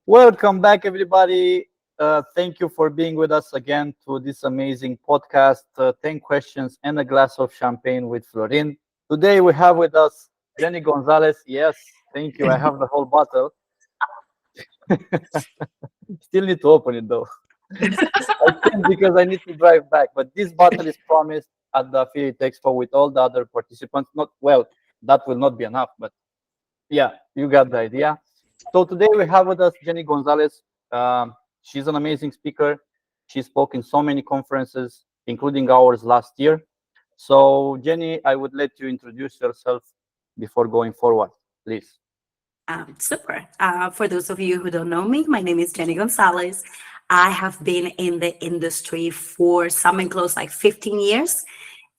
Welcome back, everybody. Thank you for being with us again to this amazing podcast, 10 questions and a glass of champagne with Florin. Today we have with us Jenny Gonzalez. Yes, thank you. I have the whole bottle. Still need to open it though. I can't because I need to drive back. But this bottle is promised at the Affiliate Expo with all the other participants. Not well, that will not be enough, but yeah, you got the idea. So today we have with us Jenny Gonzalez. She's an amazing speaker. She spoke in so many conferences, including ours last year. So Jenny, I would let you introduce yourself before going forward, please. Super. For those of you who don't know me, my name is Jenny Gonzalez. I have been in the industry for something close like 15 years,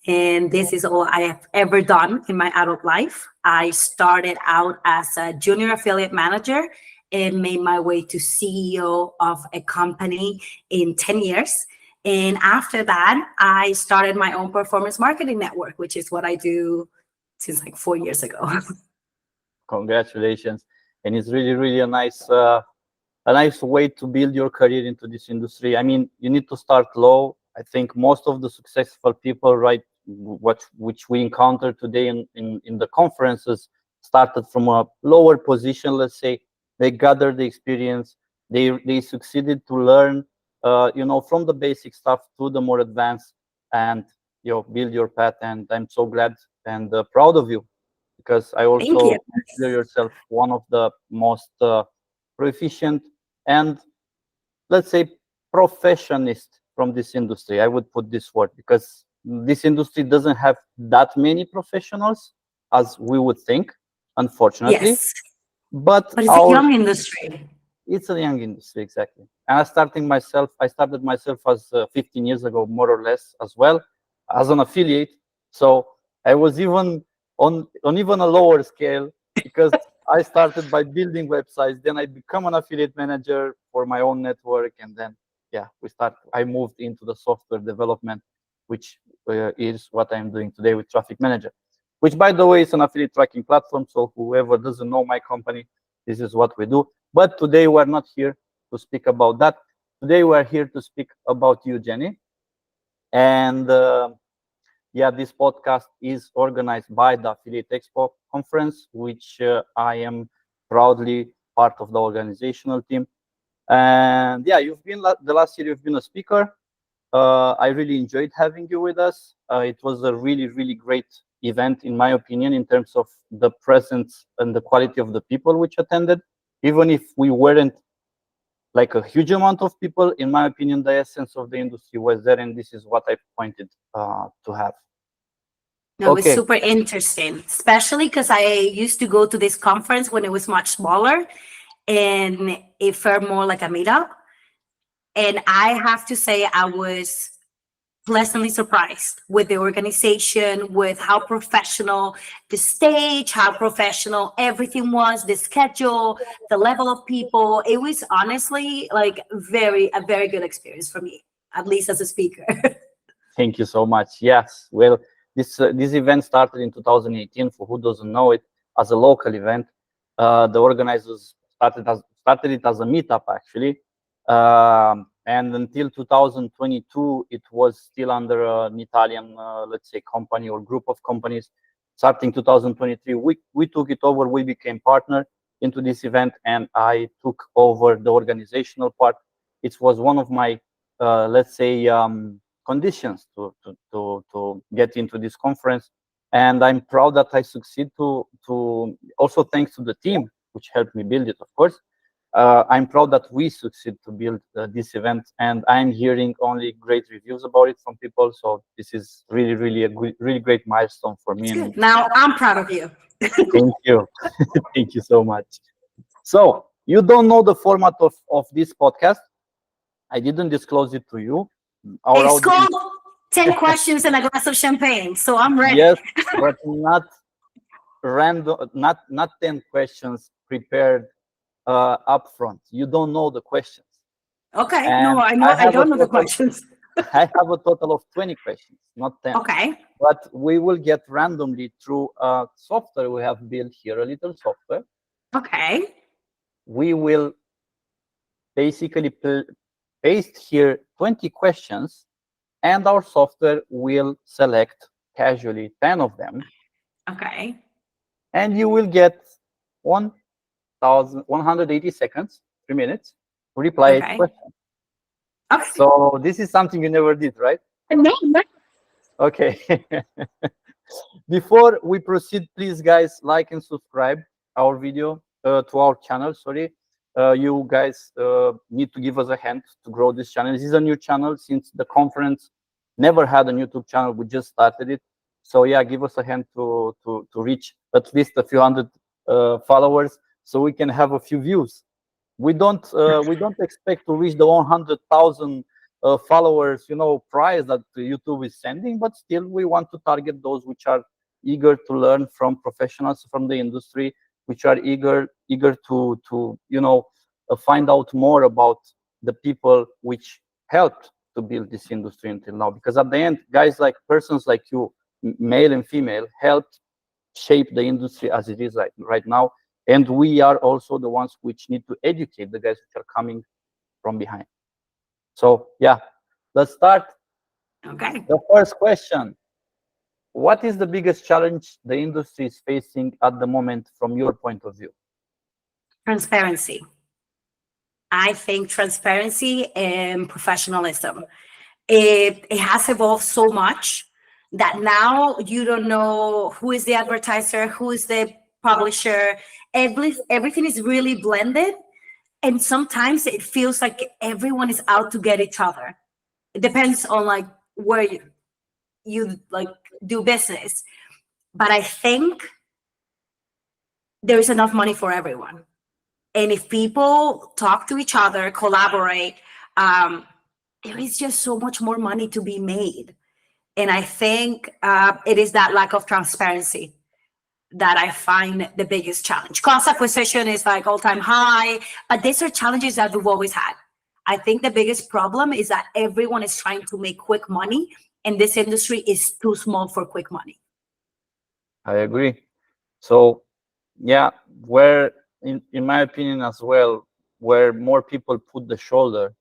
and this is all I have ever done in my adult life. I started out as a junior affiliate manager and made my way to CEO of a company in 10 years. And after that, I started my own performance marketing network, which is what I do since like 4 years ago. Congratulations. And it's really, really a nice way to build your career into this industry. I mean, you need to start low. I think most of the successful people, right, which we encounter today in the conferences, started from a lower position. Let's say they gathered the experience. They succeeded to learn, from the basic stuff to the more advanced, and build your path. And I'm so glad and proud of you because I Thank you. also consider yourself one of the most proficient and, let's say, professionist from this industry. I would put this word because this industry doesn't have that many professionals as we would think, unfortunately. Yes, But but it's a young industry. it's a young industry, exactly. And I started myself as 15 years ago, more or less, as well as an affiliate. So I was even on even a lower scale because I started by building websites. Then I become an affiliate manager for my own network, and then yeah, I moved into the software development, which is what I'm doing today with Traffic Manager, which, by the way, is an affiliate tracking platform. So whoever doesn't know my company, this is what we do. But today we're not here to speak about that. Today we're here to speak about you, Jenny. And yeah, this podcast is organized by the Affiliate Expo conference, which I am proudly part of the organizational team. And yeah, the last year you've been a speaker. I really enjoyed having you with us. It was a really, really great event, in my opinion, in terms of the presence and the quality of the people which attended. Even if we weren't like a huge amount of people, in my opinion, the essence of the industry was there, and this is what I pointed to have. No, it was Okay, super interesting, especially because I used to go to this conference when it was much smaller and it felt more like a meetup. And I have to say, I was pleasantly surprised with the organization, with how professional the stage, how professional everything was, the schedule, the level of people. It was honestly like a very good experience for me, at least as a speaker. thank you so much. Yes, well, this event started in 2018. For who doesn't know it, as a local event, the organizers started it as a meetup actually, and until 2022, it was still under an Italian, let's say, company or group of companies. Starting 2023, we took it over. We became partner into this event, and I took over the organizational part. It was one of my, let's say, conditions to get into this conference, and I'm proud that I succeed to also thanks to the team which helped me build it, of course. I'm proud that we succeed to build this event, and I'm hearing only great reviews about it from people. So this is really, really really great milestone for me. It's And good. Now I'm proud of you. thank you, thank you so much. So you don't know the format of this podcast. I didn't disclose it to you. Our It's audience, called 10 questions and a glass of champagne. So I'm ready. yes, but not random, not 10 questions prepared upfront. You don't know the questions, Okay. No, and I know I I have a don't know the total questions. I have a total of 20 questions, not 10. Okay. But we will get randomly through software we have built here, a little software. Okay. We will basically paste here 20 questions, and our software will select casually 10 of them, Okay. and you will get 1,180 seconds, 3 minutes, to reply 8 Okay. questions. Okay. So this is something you never did, right? No. Okay. Before we proceed, please, guys, like and subscribe our video to our channel. Sorry, you guys need to give us a hand to grow this channel. This is a new channel since the conference never had a YouTube channel. We just started it. So yeah, give us a hand to reach at least a few hundred followers, so we can have a few views. We don't expect to reach the 100,000 followers, prize that YouTube is sending, but still we want to target those which are eager to learn from professionals from the industry, which are eager to find out more about the people which helped to build this industry until now. Because at the end, guys, like persons like you, male and female, helped shape the industry as it is right now. And we are also the ones which need to educate the guys which are coming from behind. So yeah, let's start. Okay. The first question: what is the biggest challenge the industry is facing at the moment from your point of view? Transparency. I think transparency and professionalism. It has evolved so much that now you don't know who is the advertiser, who is the publisher. Everything is really blended, and sometimes it feels like everyone is out to get each other. It depends on like where you like do business, but I think there is enough money for everyone. And if people talk to each other, collaborate, there is just so much more money to be made. And I think it is that lack of transparency that I find the biggest challenge. Cost acquisition is like all-time high, but these are challenges that we've always had. I think the biggest problem is that everyone is trying to make quick money, and this industry is too small for quick money. I agree. So yeah, where in my opinion as well, where more people put the shoulder,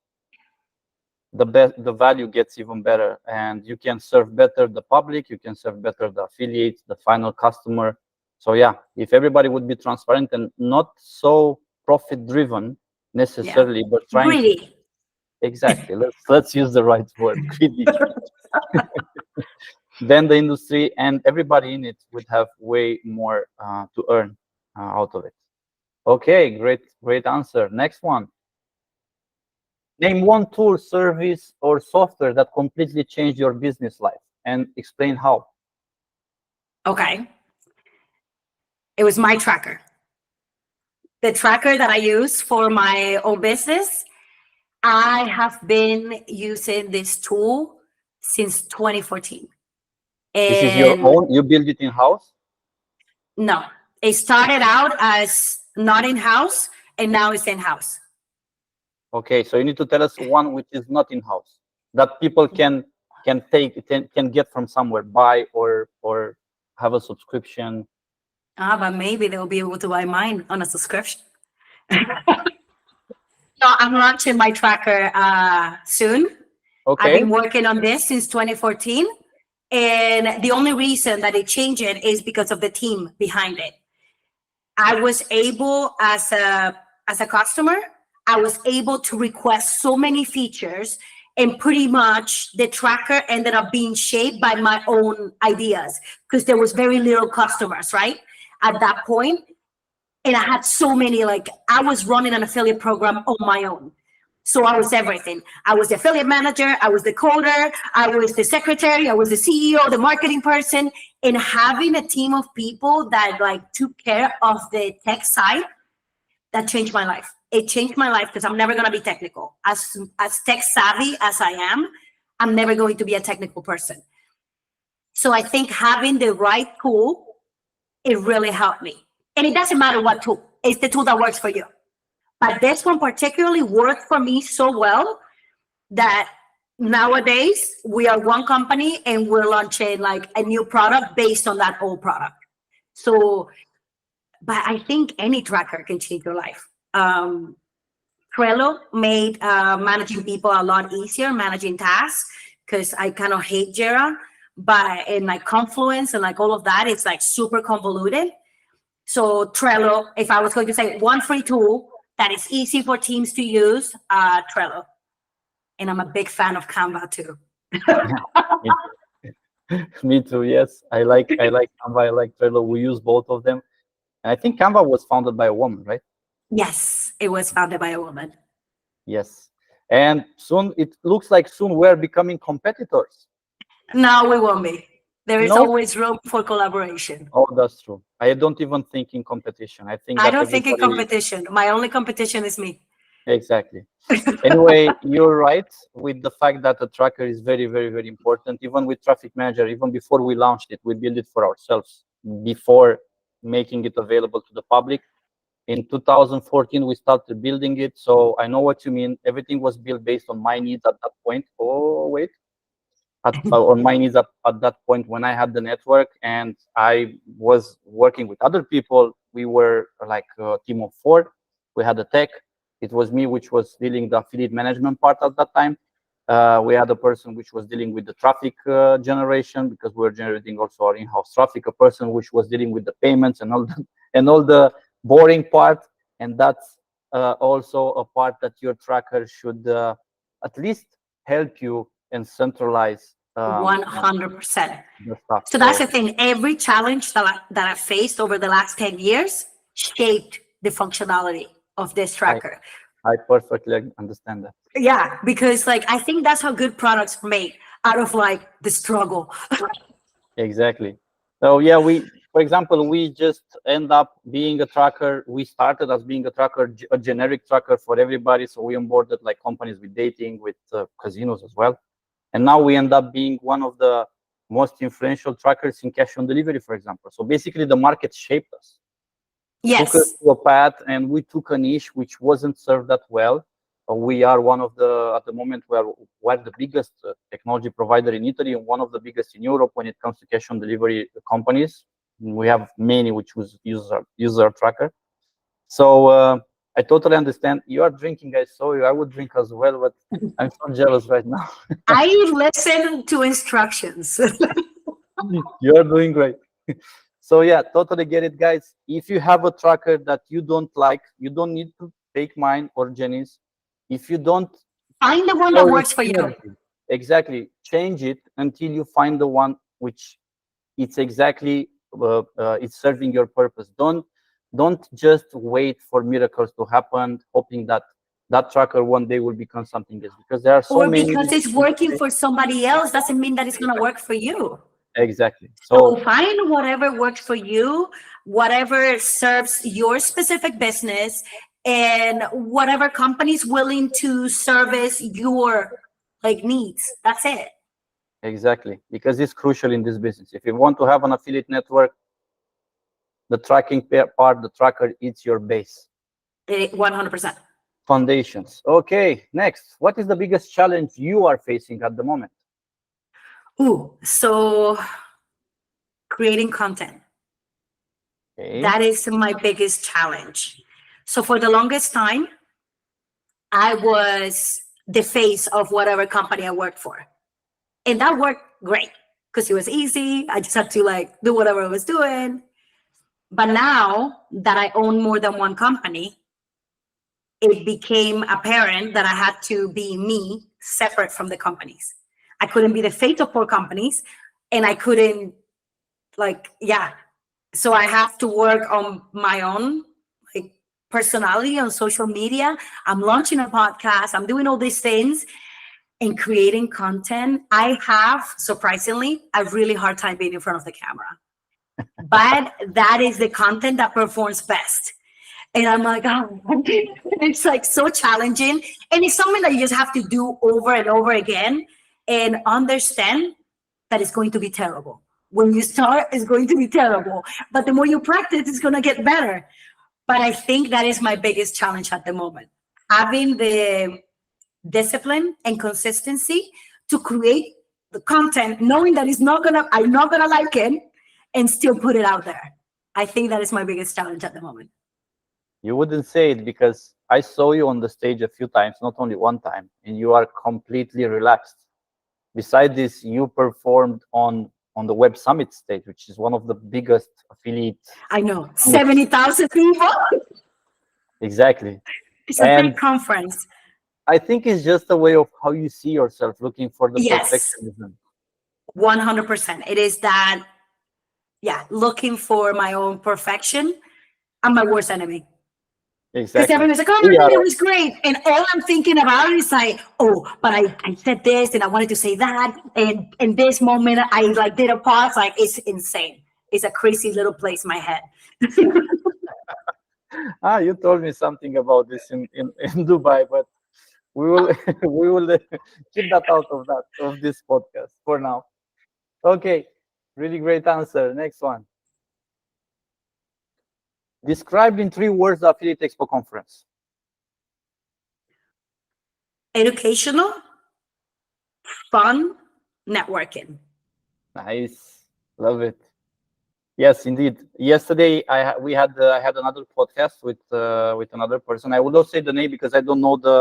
the value gets even better, and you can serve better the public, you can serve better the affiliates, the final customer. So yeah, if everybody would be transparent and not so profit driven necessarily, but trying to Greedy. exactly, let's use the right word, greedy, then the industry and everybody in it would have way more to earn out of it. Okay, great answer. Next one. Name one tool, service, or software that completely changed your business life, and explain how. Okay. It was my tracker. The tracker that I use for my own business. I have been using this tool since 2014. This is your And own, you build it in-house? no, it started out as not in-house and now it's in-house. Okay, so you need to tell us one which is not in-house, that people can get from somewhere, buy or have a subscription. But maybe they'll be able to buy mine on a subscription. No, I'm launching my tracker soon. I've Okay. been working on this since 2014. And the only reason that it changed it is because of the team behind it. I was able, as a customer, I was able to request so many features, and pretty much the tracker ended up being shaped by my own ideas because there was very little customers, right? At that point. And I had so many, like I was running an affiliate program on my own. So I was everything. I was the affiliate manager, I was the coder, I was the secretary, I was the CEO, the marketing person. And having a team of people that like took care of the tech side, that changed my life. It changed my life because I'm never going to be technical. As tech savvy as I am, I'm never going to be a technical person. So I think having the right tool, it really helped me. And it doesn't matter what tool, it's the tool that works for you. But this one particularly worked for me so well that nowadays we are one company and we're launching like a new product based on that old product. So, but I think any tracker can change your life. Trello made managing people a lot easier, managing tasks, because I kind of hate Jira, but in like Confluence and like all of that, it's like super convoluted. So Trello, if I was going to say one free tool that is easy for teams to use, Trello. And I'm a big fan of Canva too. Me too. Yes, I like Canva. I like Trello. We use both of them, and I think Canva was founded by a woman, right? Yes, it was founded by a woman. Yes, and soon it looks like soon we're becoming competitors. No, we won't be. There is No, always room for collaboration. oh, that's true. I don't even think in competition. I think I that don't think in everybody competition. My only competition is me. exactly. Anyway, you're right with the fact that the tracker is very, very, very important. Even with Traffic Manager, even before we launched it, we built it for ourselves before making it available to the public. In 2014, we started building it. So I know what you mean. Everything was built based on my needs at that point. Oh, wait. On my needs at that point when I had the network and I was working with other people. We were like a team of 4. We had the tech. It was me which was dealing the affiliate management part at that time. We had a person which was dealing with the traffic generation because we were generating also our in-house traffic. A person which was dealing with the payments and all the boring part. And that's also a part that your tracker should at least help you and centralize 100%. the stuff. So that's the thing. Every challenge that I faced over the last 10 years shaped the functionality of this tracker. I perfectly understand that. Yeah, because like I think that's how good products are made, out of like the struggle. Exactly. So yeah, for example, we just end up being a tracker. We started as being a tracker, a generic tracker for everybody. So we onboarded like companies with dating, with casinos as well. And now we end up being one of the most influential trackers in cash on delivery, for example. So basically the market shaped us. Took us Yes. to a path, and we took a niche which wasn't served that well. We are one of the, at the moment, we're the biggest technology provider in Italy and one of the biggest in Europe when it comes to cash on delivery companies. We have many which use our tracker. So I totally understand. You are drinking, I saw you. I would drink as well, but I'm so jealous right now. I listen to instructions. You are doing great. So yeah, totally get it, guys. If you have a tracker that you don't like, you don't need to take mine or Jenny's. If you don't Find the one that works for you. exactly, change it until you find the one which it's exactly it's serving your purpose. Don't just wait for miracles to happen, hoping that that tracker one day will become something else, because there are so Or many. because it's working for somebody else doesn't mean that it's going to work for you. Exactly. So find whatever works for you, whatever serves your specific business, and whatever company is willing to service your like needs. That's it. Exactly, because it's crucial in this business. If you want to have an affiliate network, the tracking part, the tracker, it's your base. 100%. Foundations. Okay, next. What is the biggest challenge you are facing at the moment? So creating content. Okay. That is my biggest challenge. So for the longest time, I was the face of whatever company I worked for. And that worked great because it was easy. I just had to like do whatever I was doing. But now that I own more than one company, it became apparent that I had to be me separate from the companies. I couldn't be the face of 4 companies, and I couldn't so I have to work on my own like personality on social media. I'm launching a podcast. I'm doing all these things and creating content. I have, surprisingly, a really hard time being in front of the camera. But that is the content that performs best. And I'm like, oh, it's like so challenging. And it's something that you just have to do over and over again and understand that it's going to be terrible. When you start, it's going to be terrible. But the more you practice, it's going to get better. But I think that is my biggest challenge at the moment. Having the discipline and consistency to create the content, knowing that I'm not gonna like it, and still put it out there. I think that is my biggest challenge at the moment. You wouldn't say it because I saw you on the stage a few times, not only one time, and you are completely relaxed. Besides this, you performed on the Web Summit stage, which is one of the biggest affiliate I know, summits. 70,000 people. Exactly. It's a big And conference. I think it's just a way of how you see yourself, looking for the Yes, perfectionism. 100%. It is that, yeah, looking for my own perfection. I'm my worst enemy. Because Exactly. everyone's like, oh, We man, are it all, was great. And all I'm thinking about is like, oh, but I said this and I wanted to say that. And in this moment, I like did a pause. Like, it's insane. It's a crazy little place in my head. you told me something about this in Dubai, but we will we will keep that out of this podcast for now. Okay, really great answer. Next one. Described in 3 words the Affiliate Expo conference. Educational, fun, networking. Nice, love it. Yes, indeed. Yesterday, I had another podcast with another person. I will not say the name because I don't know the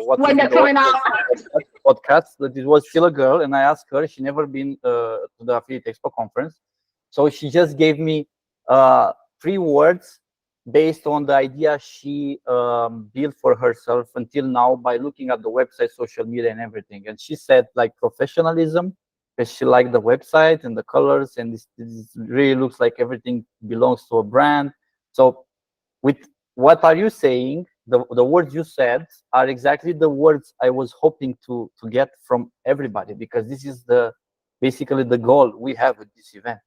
what will When be they're the coming audience out. of that podcast. But it was still a girl, and I asked her. She never been to the Affiliate Expo conference, so she just gave me 3 words based on the idea she built for herself until now by looking at the website, social media, and everything. And she said like professionalism, because she liked the website and the colors, and this really looks like everything belongs to a brand. So with what are you saying, the words you said are exactly the words I was hoping to get from everybody, because this is the basically the goal we have with this event,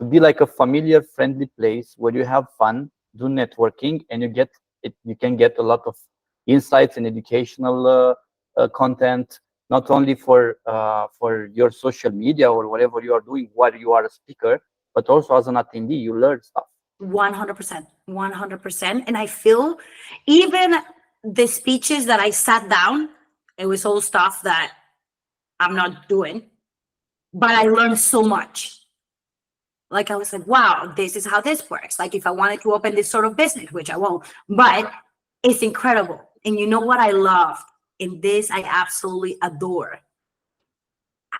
to be like a familiar, friendly place where you have fun, do networking, and you can get a lot of insights and educational content, not only for your social media or whatever you are doing while you are a speaker, but also as an attendee, you learn stuff. 100%. 100%. And I feel even the speeches that I sat down, it was all stuff that I'm not doing, but I learned so much. Like I was like, wow, this is how this works. Like if I wanted to open this sort of business, which I won't, but it's incredible. And you know what I love in this, I absolutely adore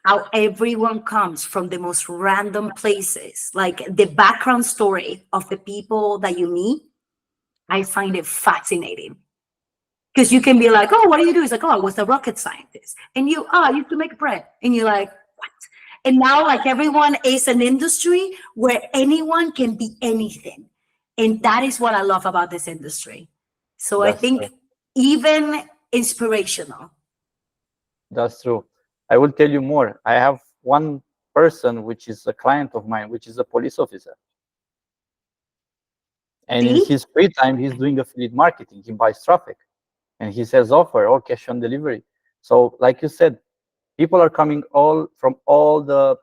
how everyone comes from the most random places. Like the background story of the people that you meet, I find it fascinating. Because you can be like, oh, what do you do? It's like, oh, I was a rocket scientist. And you, oh, I used to make bread. And you're like, what? And now, like, everyone is an industry where anyone can be anything. And that is what I love about this industry. So I That's think true. even inspirational. That's true. I will tell you more. I have one person which is a client of mine, which is a police officer. And in See? his free time, he's doing affiliate marketing. He buys traffic and he says offer or cash on delivery. So, like you said, people are coming all the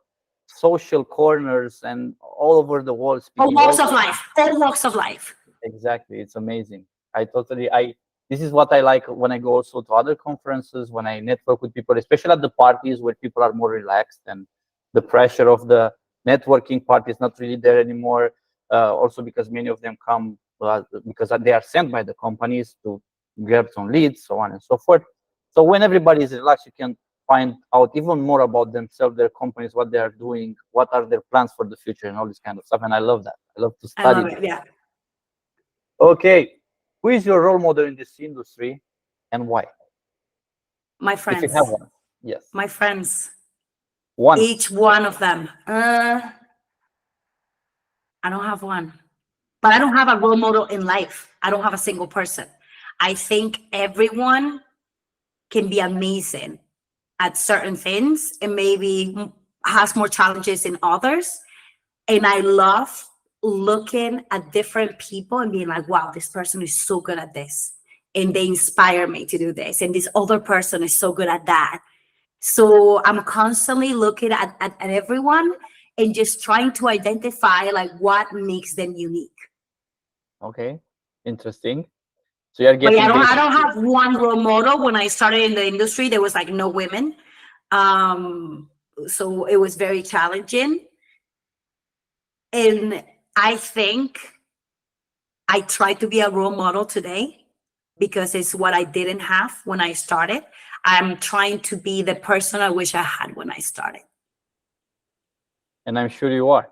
social corners and all over the world All speaking walks all of life. All walks of life. exactly. It's amazing. I this is what I like when I go also to other conferences, when I network with people, especially at the parties where people are more relaxed and the pressure of the networking part is not really there anymore. Also because many of them come because they are sent by the companies to grab some leads, so on and so forth. So when everybody is relaxed, you can find out even more about themselves, their companies, what they are doing, what are their plans for the future, and all this kind of stuff. And I love that. I love to I study love that. it. Yeah. Okay, who is your role model in this industry and why? My If you have friends. one, yes, My friends. one. Each one of them. I don't have one. But I don't have a role model in life. I don't have a single person. I think everyone can be amazing at certain things and maybe has more challenges in others. And I love looking at different people and being like, wow, this person is so good at this. And they inspire me to do this. And this other person is so good at that. So I'm constantly looking at everyone and just trying to identify like what makes them unique. Okay, interesting. So you are But yeah, getting I don't basically have one role model. When I started in the industry, there was like no women. Um, so it was very challenging. And I think I try to be a role model today because it's what I didn't have when I started. I'm trying to be the person I wish I had when I started. And I'm sure you are.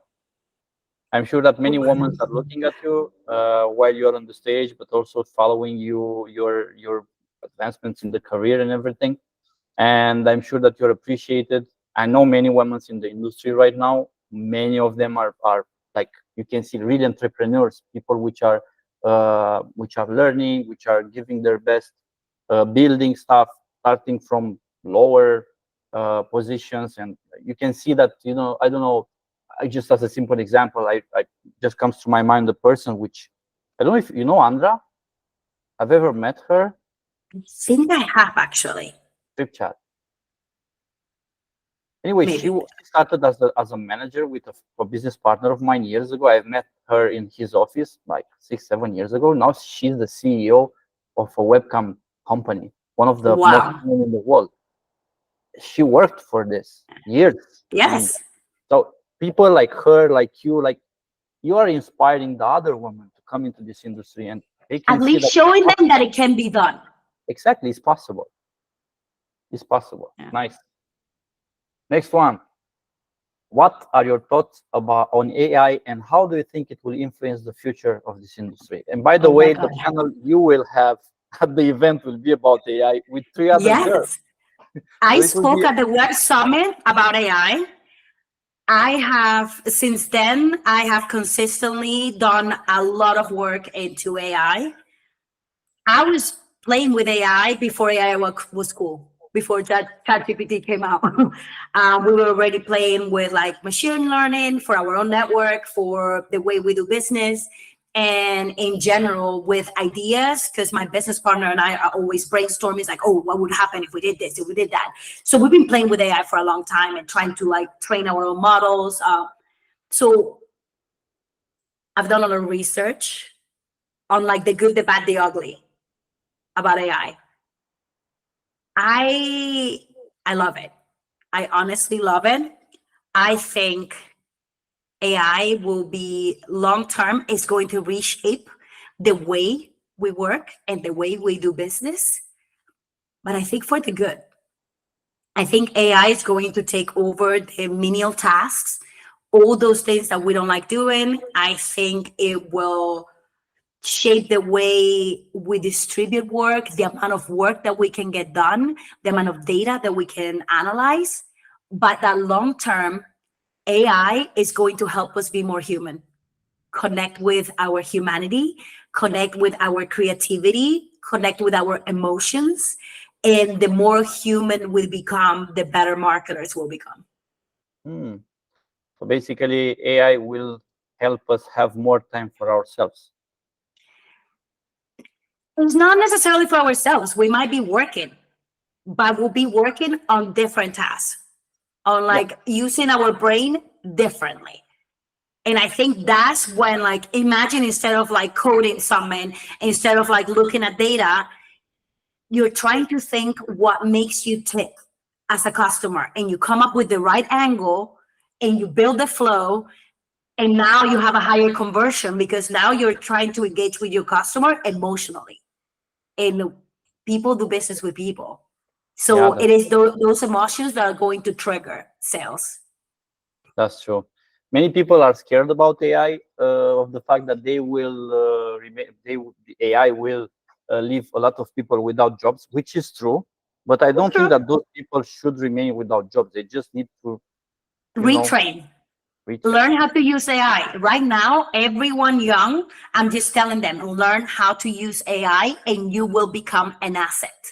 I'm sure that many women are looking at you while you're on the stage, but also following your advancements in the career and everything. And I'm sure that you're appreciated. I know many women in the industry right now. Many of them are like, you can see, real entrepreneurs, people which are learning, which are giving their best, building stuff, starting from lower positions. And you can see that, I don't know, I just, as a simple example, I just comes to my mind the person which, I don't know if you know Andra. I've ever met her. I think I have actually. Trip chat. Anyway, she Maybe. started as a manager with a business partner of mine years ago. I've met her in his office like 6-7 years ago. Now she's the CEO of a webcam company, one of the most Wow. common in the world. She worked for this years. And Yes. so people like her, like you are inspiring the other women to come into this industry, and they can At see least that showing them that it can be done. exactly it's possible. It's possible. Yeah. Nice. Next one. What are your thoughts about on AI, and how do you think it will influence the future of this industry? And by the Oh my way, the God. panel you will have at the event will be about AI with 3 other girls. Yes. I So it will spoke be at the Web Summit about AI. I have, since then, I have consistently done a lot of work into AI. I was playing with AI before AI was cool, before ChatGPT came out. We were already playing with like machine learning for our own network, for the way we do business, and in general with ideas, because my business partner and I are always brainstorming, like, oh, what would happen if we did this, if we did that? So we've been playing with AI for a long time and trying to like train our own models. So I've done a lot of research on like the good, the bad, the ugly about AI. I love it. I honestly love it. I think AI will be long term is going to reshape the way we work and the way we do business. But I think for the good. I think AI is going to take over the menial tasks, all those things that we don't like doing. I think it will shape the way we distribute work, the amount of work that we can get done, the amount of data that we can analyze. But that long term, AI is going to help us be more human, connect with our humanity, connect with our creativity, connect with our emotions. And the more human we become, the better marketers will become. hmm. So basically AI will help us have more time for ourselves. It's not necessarily for ourselves. We might be working, but we'll be working on different tasks, on Yeah, like using our brain differently. And I think that's when, like, imagine instead of like coding something, instead of like looking at data, you're trying to think what makes you tick as a customer, and you come up with the right angle and you build the flow. And now you have a higher conversion because now you're trying to engage with your customer emotionally. And people do business with people. yeah, So it is those emotions that are going to trigger sales. that's true. Many people are scared about AI, of the fact that they will remain. The AI will leave a lot of people without jobs, which is true. But I don't think True. that those people should remain without jobs. They just need to, you know, Retrain. retrain. Learn how to use AI. Right now, everyone young, I'm just telling them, learn how to use AI and you will become an asset.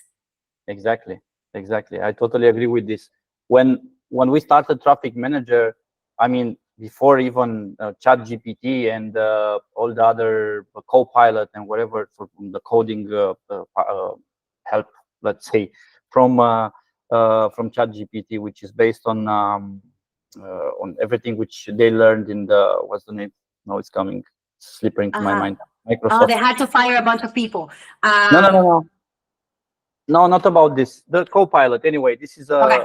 Exactly, exactly. I totally agree with this. When we started Traffic Manager, I mean, before even Chat GPT and all the other Copilot and whatever for the coding help, let's say, from Chat GPT, which is based on everything which they learned in the, what's the name? No, it's coming, slipping to my Uh-huh. mind. Oh, Microsoft. they had to fire a bunch of people. No, no, no, no. No, not about this. The Copilot. Anyway, this is Okay.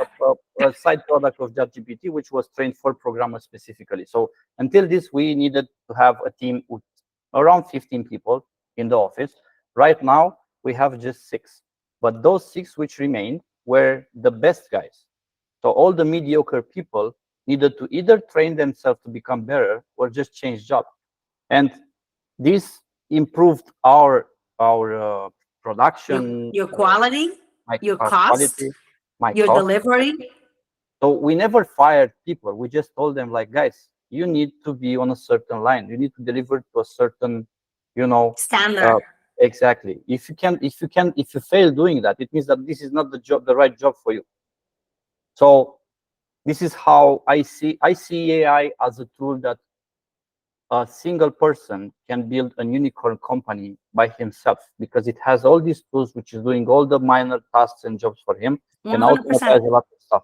a side product of ChatGPT, which was trained for programmers specifically. So until this, we needed to have a team with around 15 people in the office. Right now, we have just 6. But those 6 which remained were the best guys. So all the mediocre people needed to either train themselves to become better or just change job. And this improved our production, Your quality, my your our cost, quality, my your cost. delivery. So we never fired people. We just told them like, guys, you need to be on a certain line. You need to deliver to a certain, you know, Standard. uh, exactly. If you fail doing that, it means that this is not the right job for you. So this is how I see AI as a tool that a single person can build a unicorn company by himself, because it has all these tools which is doing all the minor tasks and jobs for him and 100%. automatize a lot of stuff.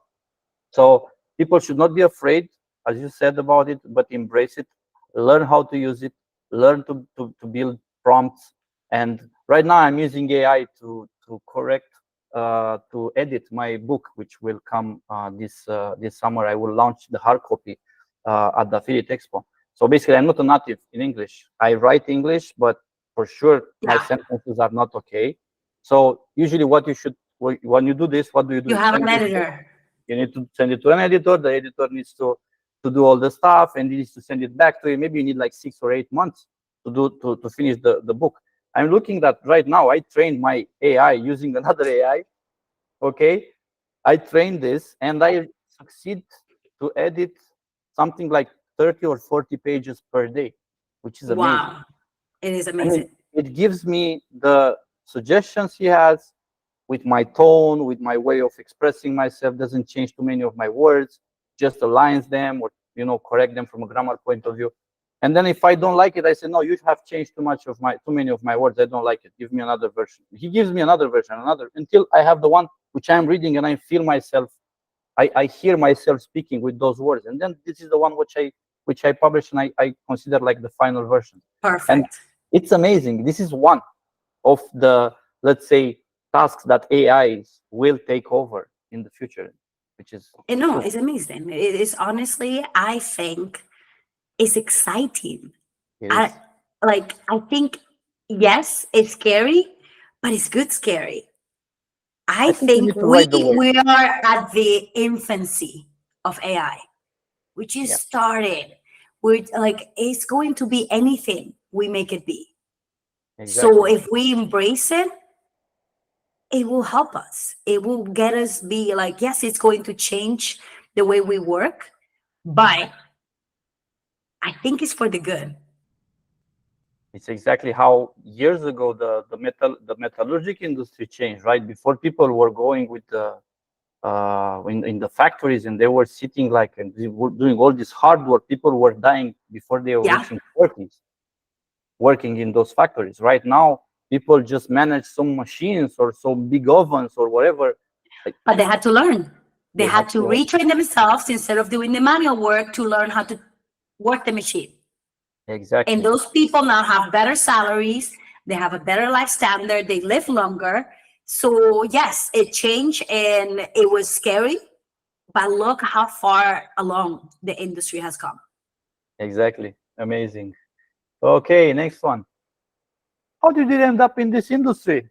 So people should not be afraid, as you said about it, but embrace it, learn how to use it, learn to build prompts. And right now I'm using AI to correct, to edit my book, which will come this summer. I will launch the hard copy at the Affiliate Expo. So basically, I'm not a native in English. I write English, but for sure my Yeah. sentences are not okay. So usually, when you do this, what do? You You have send an it. editor. You need to send it to an editor. The editor needs to do all the stuff, and he needs to send it back to you. Maybe you need like 6 or 8 months to finish the book. I'm looking at right now. I trained my AI using another AI. Okay, I trained this, and I succeed to edit something like 30 or 40 pages per day, which is amazing. Wow. It is I mean, amazing. it gives me the suggestions he has with my tone, with my way of expressing myself, doesn't change too many of my words, just aligns them or, correct them from a grammar point of view. And then if I don't like it, I say, no, you have changed too many of my words. I don't like it. Give me another version. He gives me another version, until I have the one which I'm reading and I feel myself, I hear myself speaking with those words. And then this is the one which I publish and I consider like the final version. And Perfect. it's amazing. This is one of the, let's say, tasks that AIs will take over in the future, which is No, super. it's amazing. It is honestly, I think it's exciting. It I is. I think, yes, it's scary, but it's good scary. I I think you think need to ride the wave. we are at the infancy of AI. We Yeah, just started. We're like, it's going to be anything we make it be. So exactly. if we embrace it, it will help us. It will get us be like, yes, it's going to change the way we work, but I think it's for the good. It's exactly how years ago the metallurgic industry changed, right? Before people were going with the in the factories and they were sitting like and they were doing all this hard work. People were dying before they were Yeah. reaching 40s, working in those factories. Right now, people just manage some machines or some big ovens or whatever. Like But they had to learn. They they had had to to. retrain themselves instead of doing the manual work to learn how to work the machine. And Exactly. those people now have better salaries, they have a better life standard, they live longer. So, yes, it changed and it was scary, but look how far along the industry has come. Exactly. Amazing. Okay, next one. How did you end up in this industry?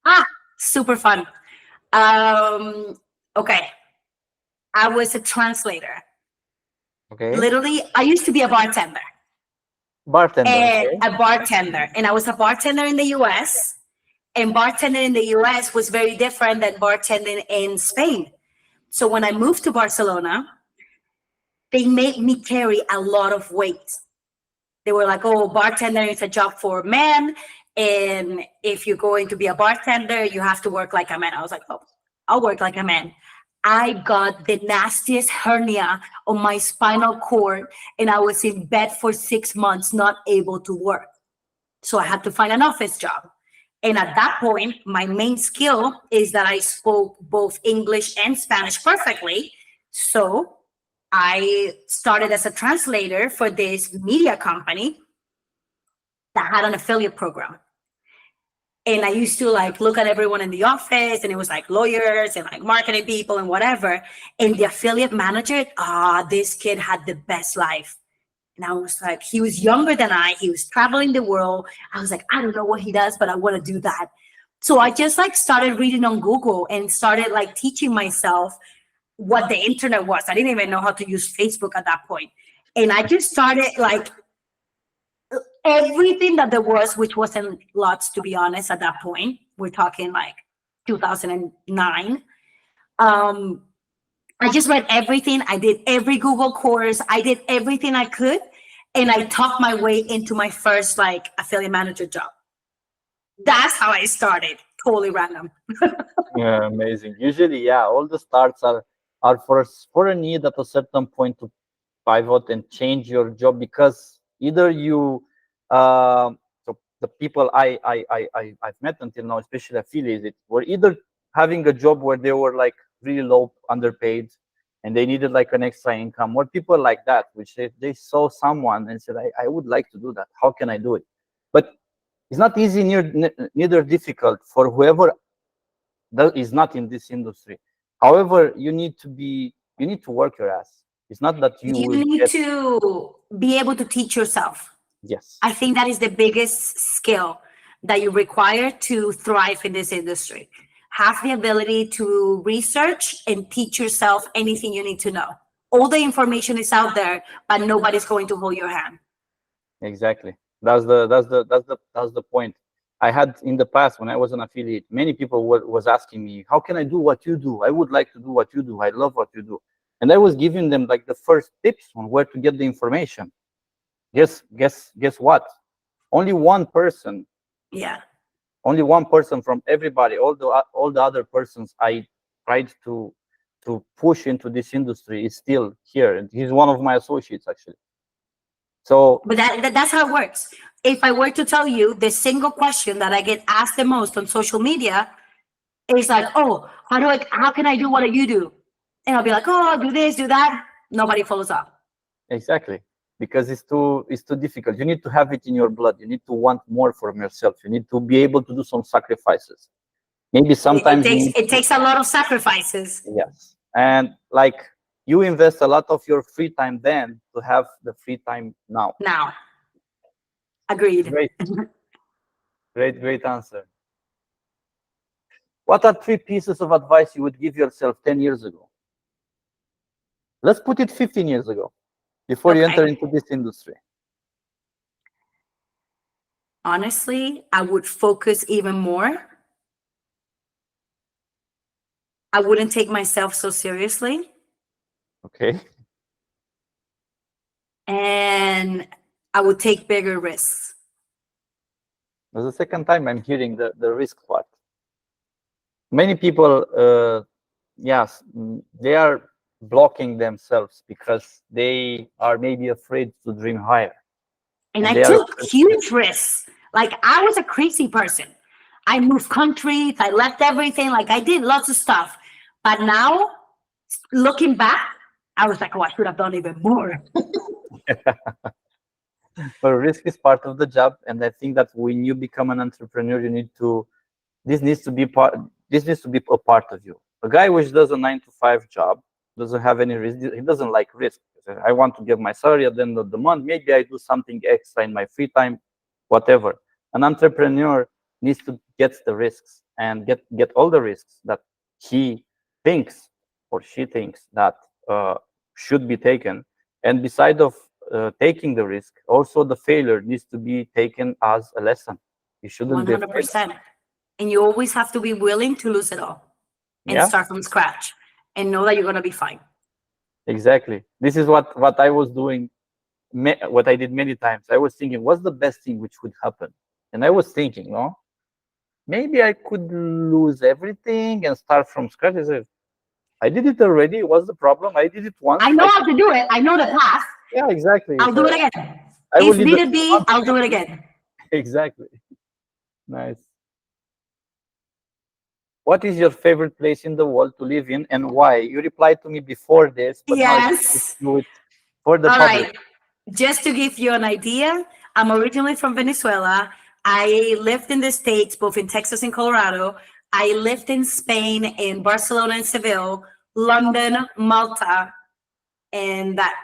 Ah, super fun. Um, okay, I was a translator. Okay. Literally, I used to be a bartender. Bartender. And Okay. a bartender. And I was a bartender in the US. And bartending in the US was very different than bartending in Spain. So when I moved to Barcelona, they made me carry a lot of weight. They were like, oh, bartender is a job for men. And if you're going to be a bartender, you have to work like a man. I was like, oh, I'll work like a man. I got the nastiest hernia on my spinal cord, and I was in bed for 6 months, not able to work. So I had to find an office job. And at that point, my main skill is that I spoke both English and Spanish perfectly. So I started as a translator for this media company that had an affiliate program. And I used to like look at everyone in the office, and it was like lawyers and like marketing people and whatever. And the affiliate manager, this kid had the best life. And I was like, he was younger than I. He was traveling the world. I was like, I don't know what he does, but I want to do that. So I just like started reading on Google and started like teaching myself what the internet was. I didn't even know how to use Facebook at that point. And I just started like everything that there was, which wasn't lots to be honest at that point. We're talking like 2009. Um, I just read everything. I did every Google course. I did everything I could. And I talked my way into my first like affiliate manager job. That's how I started. Totally random. Yeah, amazing. Usually, yeah, all the starts are for a need at a certain point to pivot and change your job, because either you so the people I've met until now, especially affiliates, were either having a job where they were like really low, underpaid, and they needed like an extra income, or people like that, which they saw someone and said, I would like to do that. How can I do it? But it's not easy, neither difficult for whoever that is not in this industry. However, you need to work your ass. It's not that you You will need get. to be able to teach yourself. Yes, I think that is the biggest skill that you require to thrive in this industry. Have the ability to research and teach yourself anything you need to know. All the information is out there, but nobody's going to hold your hand. exactly. That's the point. I had in the past, when I was an affiliate, many people was asking me, how can I do what you do? I would like to do what you do. I love what you do. And I was giving them like the first tips on where to get the information. Guess what? Only one person, Yeah. only one person from everybody, all the other persons I tried to push into this industry is still here. And he's one of my associates actually. So But that's how it works. If I were to tell you the single question that I get asked the most on social media is like, oh, how can I do what you do? And I'll be like, oh, do this, do that. Nobody follows up. exactly, because it's too difficult. You need to have it in your blood. You need to want more from yourself. You need to be able to do some sacrifices. Maybe It sometimes you takes need it to, takes a lot of sacrifices. yes. And like you invest a lot of your free time then to have the free time now. Now, agreed. Great, great answer. What are 3 pieces of advice you would give yourself 10 years ago? Let's put it 15 years ago, before you enter Okay. into this industry. Honestly, I would focus even more. I wouldn't take myself so seriously. Okay. And I would take bigger risks. That's the second time I'm hearing the risk part. Many people, yes, they are blocking themselves because they are maybe afraid to dream higher. And And I they are, took huge risks. Like I was a crazy person. I moved countries, I left everything, like I did lots of stuff. But now, looking back, I was like, oh, I should have done even more. but risk is part of the job. And I think that when you become an entrepreneur, this needs to be a part of you. A guy which does a 9 to 5 job doesn't have any risk. He doesn't like risk. I want to get my salary at the end of the month. Maybe I do something extra in my free time, whatever. An entrepreneur needs to get the risks and get all the risks that he thinks or she thinks that should be taken. And beside of taking the risk, also the failure needs to be taken as a lesson. You shouldn't be afraid. 100%. And you always have to be willing to lose it all and Yeah. start from scratch and know that you're going to be fine. Exactly. This is what I was doing, what I did many times. I was thinking, what's the best thing which would happen? And I was thinking, no, maybe I could lose everything and start from scratch. I said, I did it already. What's the problem? I did it once. I know how to do it. I know the path. Yeah, exactly. I'll do So it again. I will If leave needed it be, once. I'll do it again. Exactly. Nice. What is your favorite place in the world to live in and why? You replied to me before this, but now Yes. do it for the All public. right. Just to give you an idea, I'm originally from Venezuela. I lived in the States, both in Texas and Colorado. I lived in Spain, in Barcelona and Seville, London, Malta, and that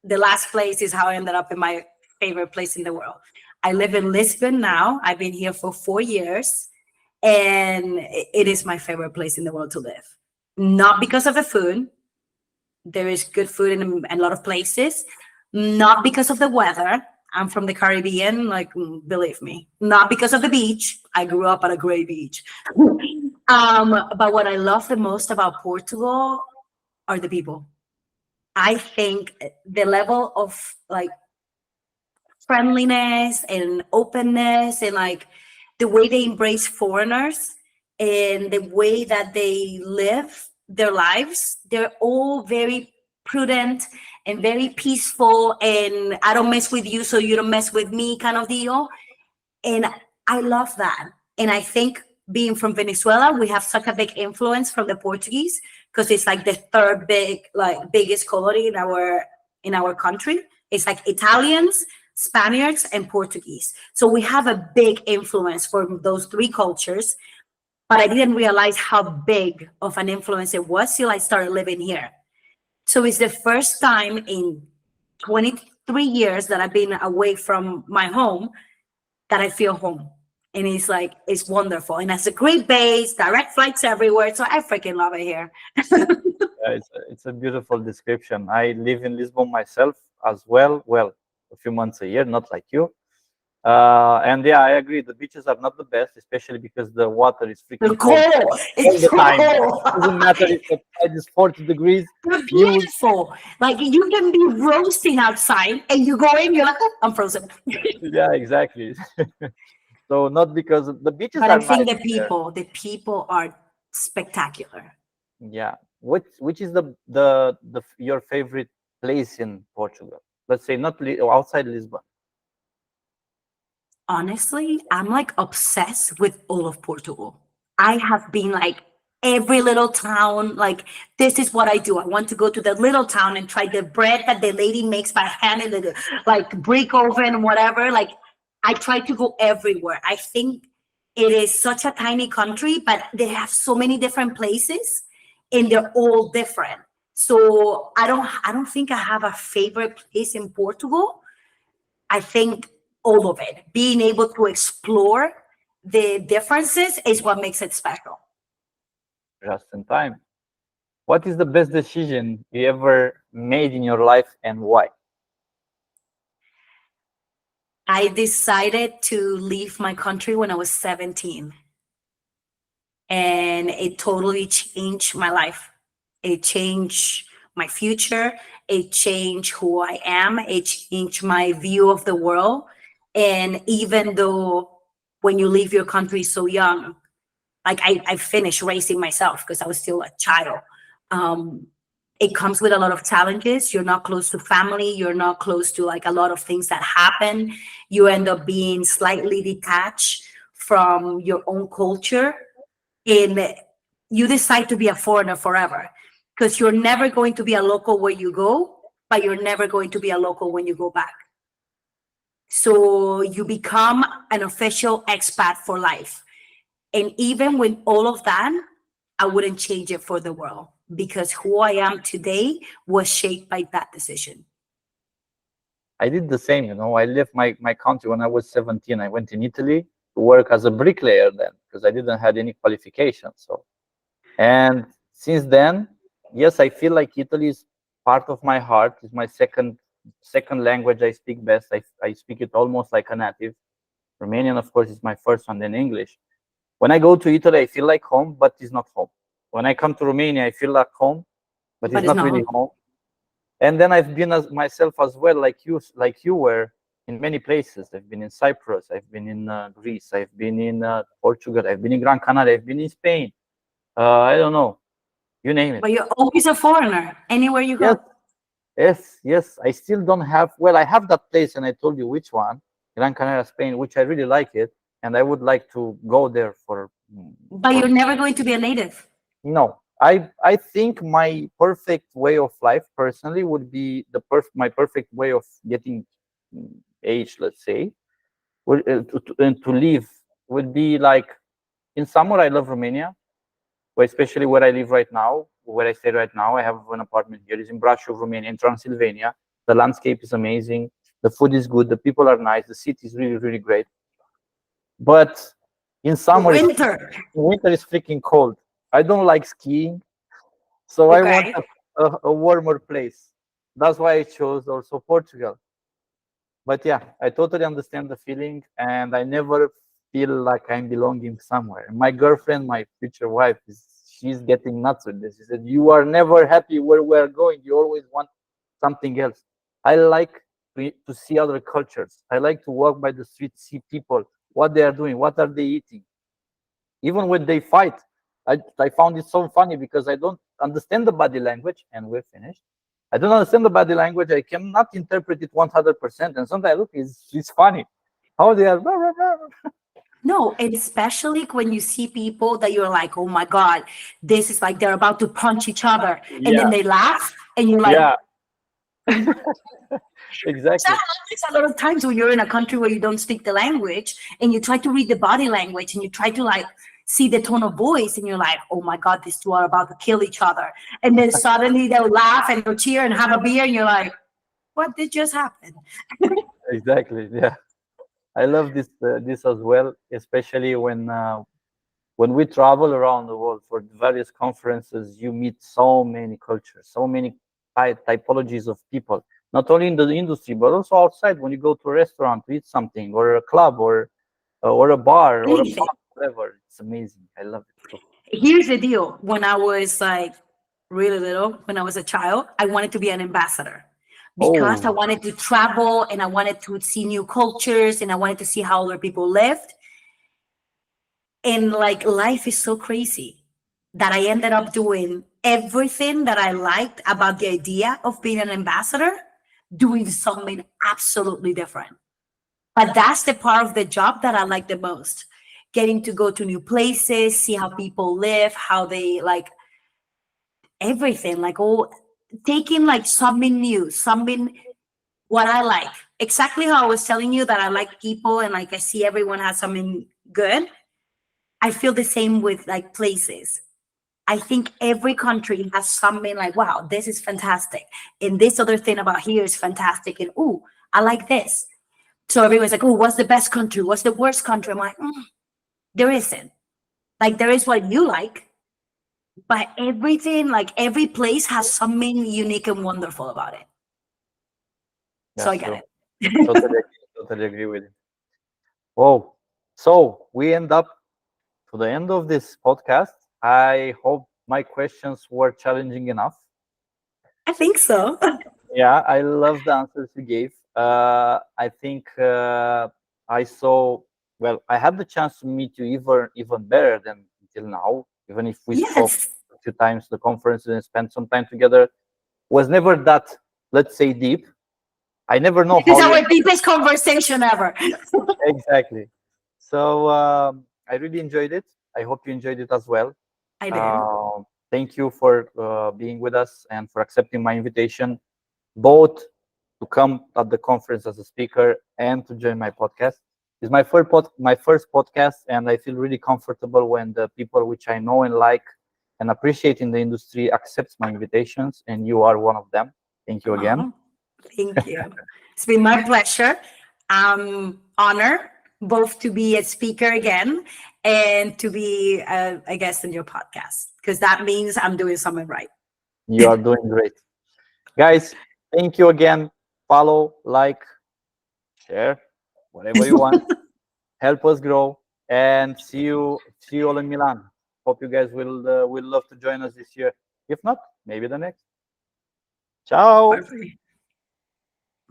the last place is how I ended up in my favorite place in the world. I live in Lisbon now. I've been here for 4 years. and it is my favorite place in the world to live. Not because of the food, there is good food in a lot of places. Not because of the weather. I'm from the Caribbean, like believe me. Not because of the beach. I grew up at a great beach. But what I love the most about Portugal are the people. I think the level of like friendliness and openness and like the way they embrace foreigners and the way that they live their lives, they're all very prudent and very peaceful, and I don't mess with you so you don't mess with me kind of deal. And I love that. And I think being from Venezuela, we have such a big influence from the Portuguese because it's like the third biggest colony in our country. It's like Italians, Spaniards, and Portuguese. So we have a big influence from those three cultures. But I didn't realize how big of an influence it was till I started living here. So it's the first time in 23 years that I've been away from my home that I feel home. And it's like, it's wonderful. And it's a great base, direct flights everywhere. So I freaking love it here. It's a beautiful description. I live in Lisbon myself as well. Well, a few months a year, not like you. And yeah, I agree. The beaches are not the best, especially because the water is It's freaking cold. cold all It's the so time. cold. It doesn't matter if the tide is 40 degrees. They're You beautiful. Like you can be roasting outside and you go in, you're like, "Oh, I'm frozen." yeah, exactly. So not because the beaches But are I nice think there. the people are spectacular. Yeah. Which is your favorite place in Portugal? Let's say not outside Lisbon. Honestly, I'm like obsessed with all of Portugal. I have been like every little town, like this is what I do. I want to go to the little town and try the bread that the lady makes by hand in the like brick oven, whatever. Like I try to go everywhere. I think it is such a tiny country, but they have so many different places and they're all different. So I don't think I have a favorite place in Portugal. I think all of it, being able to explore the differences is what makes it special. Just in time. What is the best decision you ever made in your life and why? I decided to leave my country when I was 17, and it totally changed my life. It changed my future. It changed who I am. It changed my view of the world. And even though when you leave your country so young, like I finished raising myself because I was still a child. Um, it comes with a lot of challenges. You're not close to family. You're not close to like a lot of things that happen. You end up being slightly detached from your own culture, and you decide to be a foreigner forever because you're never going to be a local where you go, but you're never going to be a local when you go back. So you become an official expat for life. And even with all of that, I wouldn't change it for the world because who I am today was shaped by that decision. I did the same, I left my country when I was 17. I went in Italy to work as a bricklayer then because I didn't have any qualifications. So, and since then, yes, I feel like Italy is part of my heart. It's my second language I speak best. I speak it almost like a native. Romanian, of course, is my first one, then English. When I go to Italy, I feel like home, but it's not home. When I come to Romania, I feel like home, but it's But it's not not really home. And then I've been as myself as well, like you were in many places. I've been in Cyprus, I've been in Greece, I've been in Portugal, I've been in Gran Canaria, I've been in Spain. I don't know, you name it. but you're always a foreigner anywhere you Yes, go. yes. I still don't have. Well, I have that place, and I told you which one, Gran Canaria, Spain, which I really like it, and I would like to go there But for you're never going to be a native. No, I think my perfect way of life personally would be my perfect way of getting age, let's say, to live would be like in summer. I love Romania, especially where I live right now, where I stay right now. I have an apartment here. It's in Brașov, Romania, in Transylvania. The landscape is amazing. The food is good. The people are nice. The city is really, really great. But In summer, Winter. winter is freaking cold. I don't like skiing, so I want Okay. a warmer place. That's why I chose also Portugal. But yeah, I totally understand the feeling, and I never feel like I'm belonging somewhere. My girlfriend, my future wife, she's getting nuts with this. She said, "You are never happy where we're going. You always want something else." I like to see other cultures. I like to walk by the street, see people, what they are doing, what are they eating. Even when they fight, I found it so funny because I don't understand the body language, and we're finished. I don't understand the body language. I cannot interpret it 100%. And sometimes I look, it's funny how they are. Blah, blah, blah. No, and especially when you see people that you're like, oh my God, this is like they're about to punch each other. And then Yeah, they laugh and you're like, yeah, that exactly, happens a lot of times when you're in a country where you don't speak the language and you try to read the body language and you try to like see the tone of voice and you're like, oh my God, these two are about to kill each other. And then suddenly they'll laugh and they'll cheer and have a beer and you're like, what did just happen? exactly. Yeah, I love this as well, especially when we travel around the world for various conferences. You meet so many cultures, so many typologies of people, not only in the industry but also outside. When you go to a restaurant to eat something, or a club, or a bar, or a Anything. pub, whatever, it's amazing. I love it too. Here's the deal. When I was like really little, when I was a child, I wanted to be an ambassador because I Oh, wanted to travel and I wanted to see new cultures and I wanted to see how other people lived. And like life is so crazy that I ended up doing everything that I liked about the idea of being an ambassador, doing something absolutely different. But that's the part of the job that I like the most. Getting to go to new places, see how people live, how they like everything, like all taking like something new, something what I like. Exactly how I was telling you that I like people and like I see everyone has something good. I feel the same with like places. I think every country has something like, wow, this is fantastic. And this other thing about here is fantastic. And ooh, I like this. So everyone's like, oh, what's the best country? What's the worst country? I'm like, there isn't. Like there is what you like, but everything, like every place has something unique and wonderful about it. So I that's get true. it. Totally agree with you. Oh, so we end up to the end of this podcast. I hope my questions were challenging enough. I think so. Yeah, I love the answers you gave. I think I saw. Well, I had the chance to meet you even better than until now. Even if we spoke Yes. a few times the conference and spent some time together, was never that, let's say, deep. I never know This is how you our deepest conversation ever. exactly. So I really enjoyed it. I hope you enjoyed it as well. I did. Thank you for being with us and for accepting my invitation, both to come at the conference as a speaker and to join my podcast. It's my first podcast, and I feel really comfortable when the people which I know and like and appreciate in the industry accepts my invitations, and you are one of them. Thank you again. Oh, thank you. It's been my pleasure. I'm honored both to be a speaker again and to be a guest in your podcast because that means I'm doing something right. You are doing great. Guys, thank you again. Follow, like, share, whatever you want. Help us grow, and see you all in Milan. Hope you guys will love to join us this year. If not, maybe the next. Ciao. Perfect.